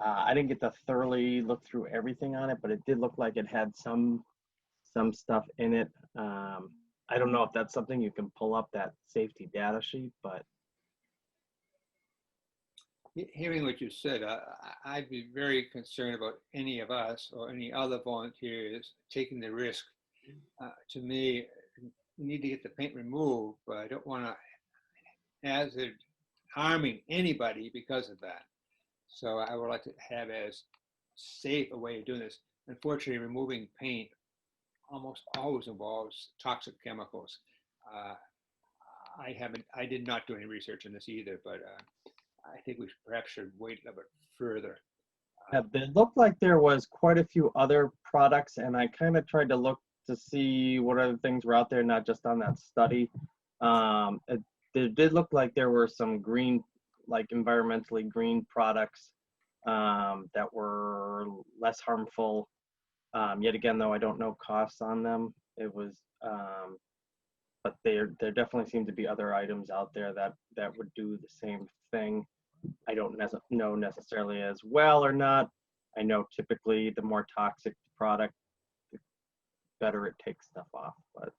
I didn't get to thoroughly look through everything on it, but it did look like it had some stuff in it. I don't know if that's something you can pull up, that safety data sheet, but Hearing what you said, I'd be very concerned about any of us or any other volunteers taking the risk. To me, we need to get the paint removed, but I don't want to hazard harming anybody because of that. So I would like to have as safe a way of doing this. Unfortunately, removing paint almost always involves toxic chemicals. I did not do any research on this either, but I think we perhaps should wait a little bit further. it looked like there was quite a few other products, and I kind of tried to look to see what other things were out there, not just on that study. It did look like there were some green, like environmentally green products that were less harmful. Yet again, though, I don't know costs on them. It was, but there definitely seem to be other items out there that would do the same thing. I don't know necessarily as well or not. I know typically the more toxic the product, the better it takes stuff off. But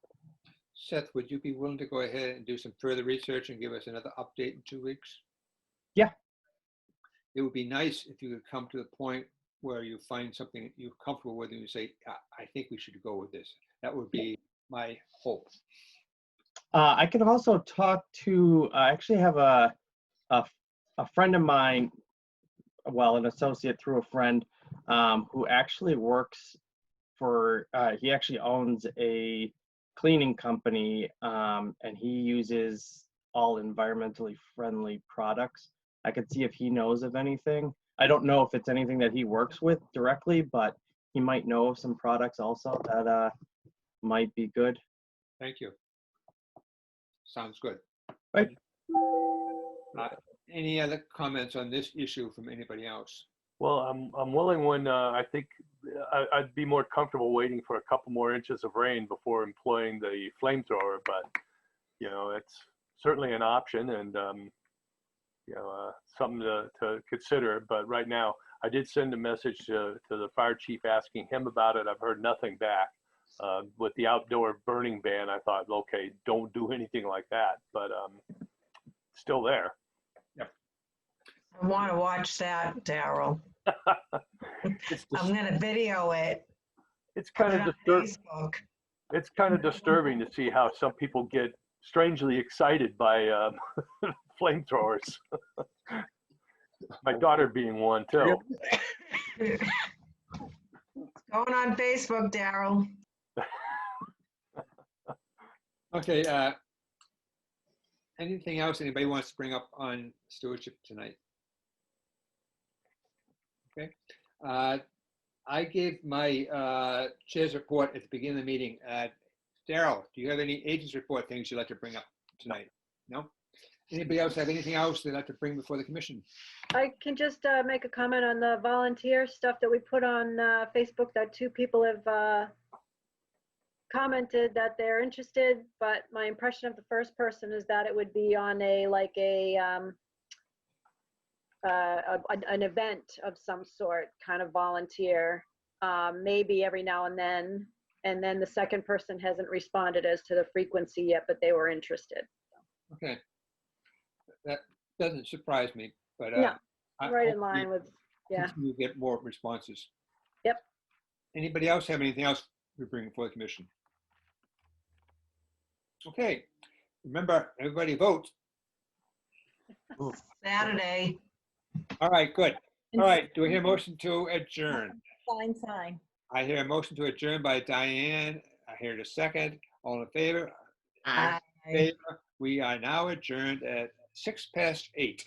Seth, would you be willing to go ahead and do some further research and give us another update in 2 weeks? Yeah. It would be nice if you could come to the point where you find something you're comfortable with and you say, I think we should go with this. That would be my hope. I can also talk to, I actually have a friend of mine, well, an associate through a friend, who actually works for, he actually owns a cleaning company, and he uses all environmentally friendly products. I could see if he knows of anything. I don't know if it's anything that he works with directly, but he might know of some products also that might be good. Thank you. Sounds good. Right. Any other comments on this issue from anybody else? Well, I'm willing when I think I'd be more comfortable waiting for a couple more inches of rain before employing the flamethrower, but it's certainly an option and something to consider. But right now, I did send a message to the fire chief asking him about it. I've heard nothing back. With the outdoor burning ban, I thought, okay, don't do anything like that, but still there. I want to watch that, Daryl. It's I'm gonna video it. it's Put kind it of on disturbing. Facebook. It's kind of disturbing to see how some people get strangely excited by flamethrowers. My daughter being one too. It's going on Facebook, Daryl. Okay, anything else anybody wants to bring up on stewardship tonight? Okay. I gave my chair's report at the beginning of the meeting. Daryl, do you have any agents report things you'd like to bring up tonight? No? Anybody else have anything else they'd like to bring before the commission? I can just make a comment on the volunteer stuff that we put on Facebook, that 2 people have commented that they're interested, but my impression of the first person is that it would be on a an event of some sort, kind of volunteer, maybe every now and then. And then the second person hasn't responded as to the frequency yet, but they were interested. Okay. That doesn't surprise me, but No, I right in hope line with, yeah. continue to get more responses. Yep. Anybody else have anything else to bring before the commission? Okay. Remember, everybody vote. Saturday. All right, good. All right, do we hear a motion to adjourn? Sign. I hear a motion to adjourn by Diane. I hear a second. All in favor? Aye. Favor. We are now adjourned at 8:06.